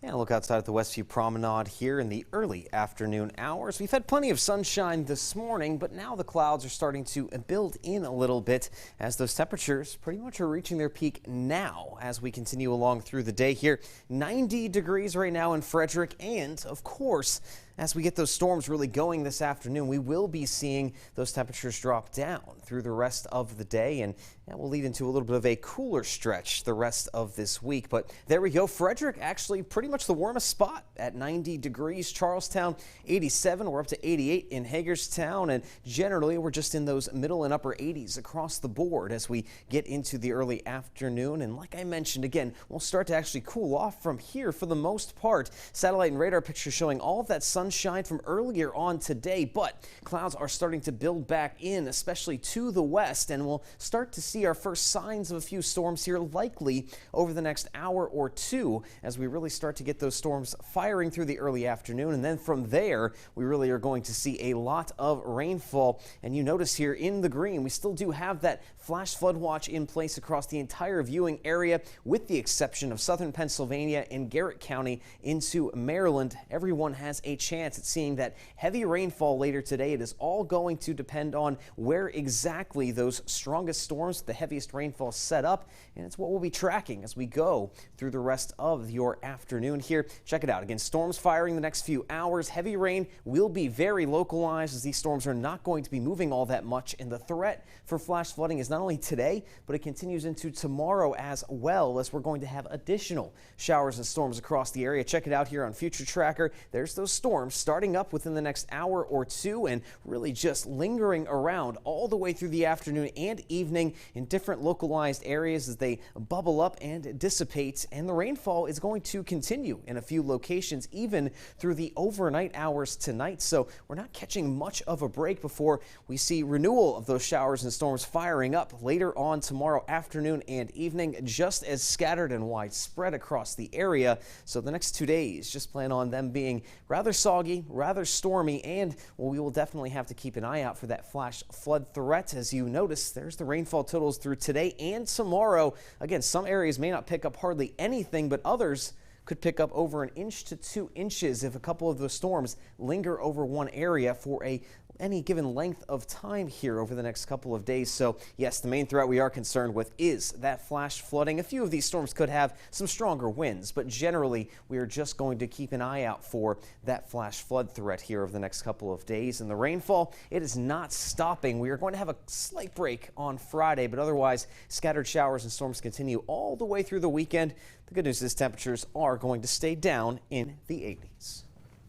Yeah, look outside at the Westview Promenade here in the early afternoon hours. We've had plenty of sunshine this morning, but now the clouds are starting to build in a little bit as those temperatures pretty much are reaching their peak now as we continue along through the day here. 90 degrees right now in Frederick, and of course, as we get those storms really going this afternoon, we will be seeing those temperatures drop down through the rest of the day, and that will lead into a little bit of a cooler stretch the rest of this week. But there we go. Frederick actually pretty much the warmest spot at 90 degrees. Charlestown 87. We're up to 88 in Hagerstown, and generally we're just in those middle and upper 80s across the board as we get into the early afternoon. And like I mentioned, again, we'll start to actually cool off from here for the most part. Satellite and radar pictures showing all of that sunshine from earlier on today, but clouds are starting to build back in, especially to the west, and we'll start to see our first signs of a few storms here likely over the next hour or two as we really start to get those storms firing through the early afternoon. And then from there, we really are going to see a lot of rainfall. And you notice here in the green, we still do have that flash flood watch in place across the entire viewing area, with the exception of southern Pennsylvania and Garrett County into Maryland. Everyone has a chance at seeing that heavy rainfall later today. It is all going to depend on where exactly those strongest storms, the heaviest rainfall set up, and it's what we'll be tracking as we go through the rest of your afternoon here. Check it out. Again, storms firing the next few hours. Heavy rain will be very localized as these storms are not going to be moving all that much, and the threat for flash flooding is not only today, but it continues into tomorrow as well, as we're going to have additional showers and storms across the area. Check it out here on Future Tracker. There's those storms starting up within the next hour or two and really just lingering around all the way through the afternoon and evening in different localized areas as they bubble up and dissipate. And the rainfall is going to continue in a few locations even through the overnight hours tonight. So we're not catching much of a break before we see renewal of those showers and storms firing up later on tomorrow afternoon and evening, just as scattered and widespread across the area. So the next 2 days, just plan on them being rather soggy, rather stormy, and we will definitely have to keep an eye out for that flash flood threat. As you notice, there's the rainfall totals through today and tomorrow. Again, some areas may not pick up hardly anything, but others could pick up over 1 inch to 2 inches if a couple of those storms linger over one area for any given length of time here over the next couple of days. So yes, the main threat we are concerned with is that flash flooding. A few of these storms could have some stronger winds, but generally we are just going to keep an eye out for that flash flood threat here over the next couple of days. And the rainfall, it is not stopping. We are going to have a slight break on Friday, but otherwise scattered showers and storms continue all the way through the weekend. The good news is temperatures are going to stay down in the 80s.